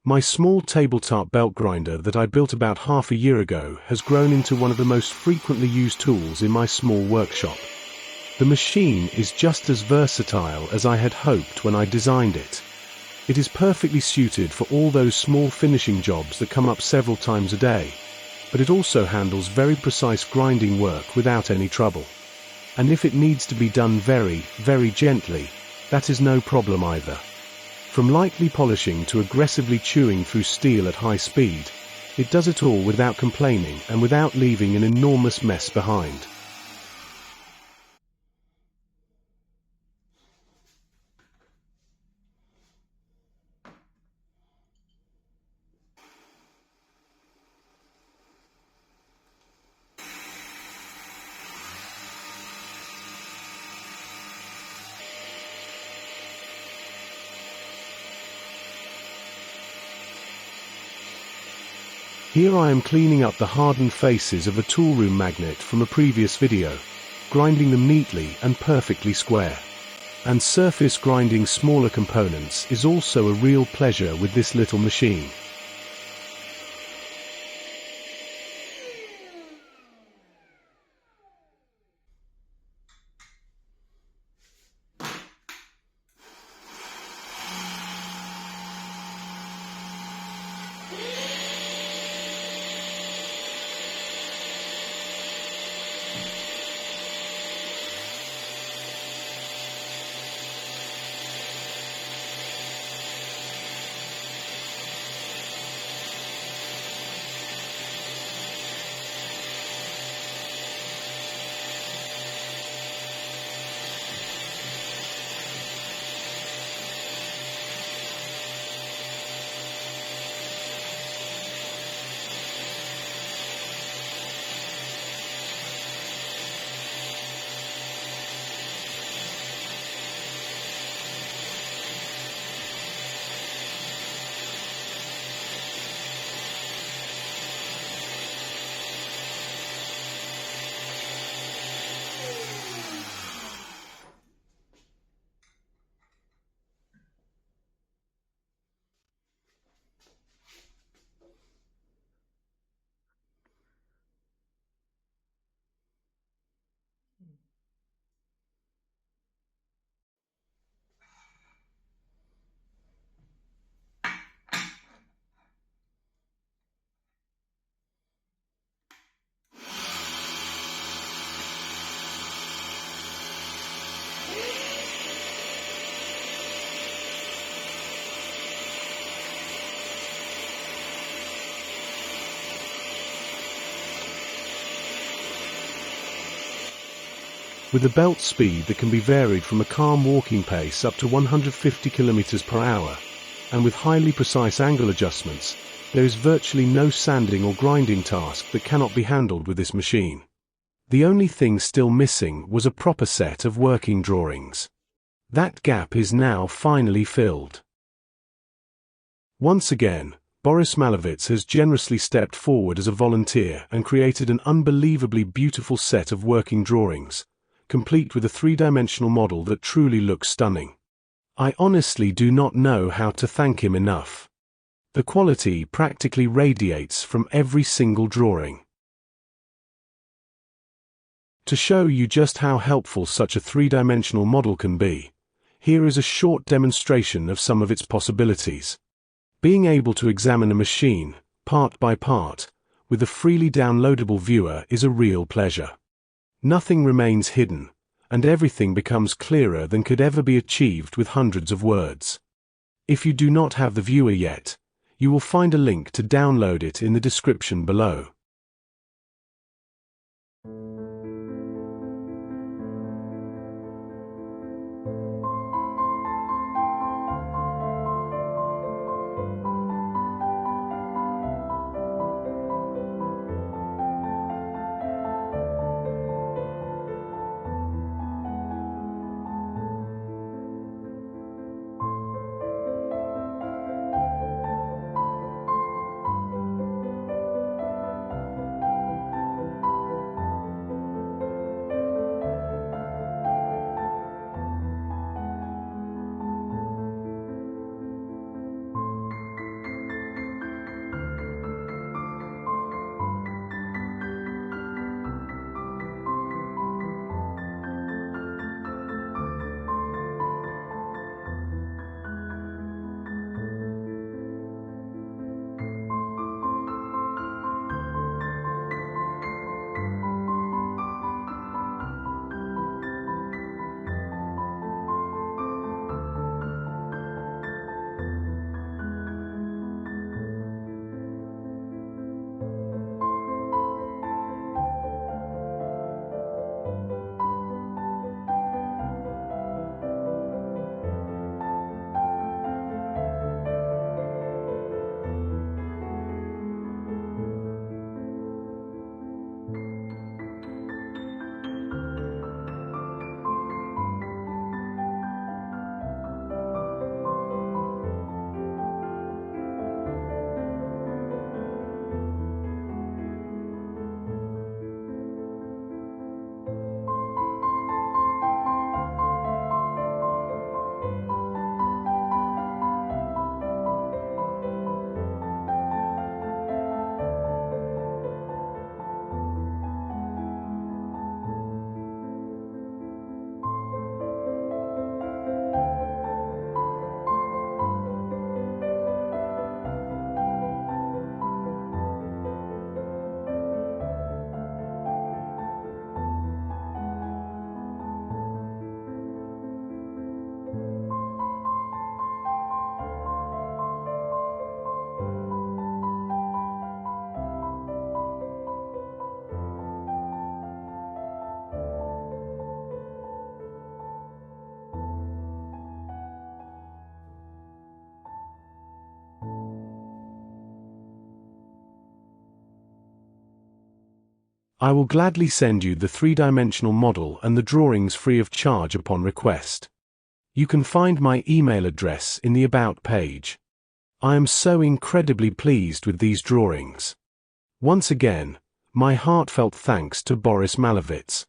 My small tabletop belt grinder that I built about half a year ago has grown into one of the most frequently used tools in my small workshop. The machine is just as versatile as I had hoped when I designed it. It is perfectly suited for all those small finishing jobs that come up several times a day, but it also handles very precise grinding work without any trouble. And if it needs to be done very, very gently, that is no problem either. From lightly polishing to aggressively chewing through steel at high speed, it does it all without complaining and without leaving an enormous mess behind. Here I am cleaning up the hardened faces of a toolroom magnet from a previous video, grinding them neatly and perfectly square. And surface grinding smaller components is also a real pleasure with this little machine. With a belt speed that can be varied from a calm walking pace up to 150 km per hour, and with highly precise angle adjustments, there is virtually no sanding or grinding task that cannot be handled with this machine. The only thing still missing was a proper set of working drawings. That gap is now finally filled. Once again, Boris Malovic has generously stepped forward as a volunteer and created an unbelievably beautiful set of working drawings, complete with a three-dimensional model that truly looks stunning. I honestly do not know how to thank him enough. The quality practically radiates from every single drawing. To show you just how helpful such a three-dimensional model can be, here is a short demonstration of some of its possibilities. Being able to examine a machine, part by part, with a freely downloadable viewer is a real pleasure. Nothing remains hidden, and everything becomes clearer than could ever be achieved with hundreds of words. If you do not have the viewer yet, you will find a link to download it in the description below. I will gladly send you the three-dimensional model and the drawings free of charge upon request. You can find my email address in the About page. I am so incredibly pleased with these drawings. Once again, my heartfelt thanks to Boris Malovic.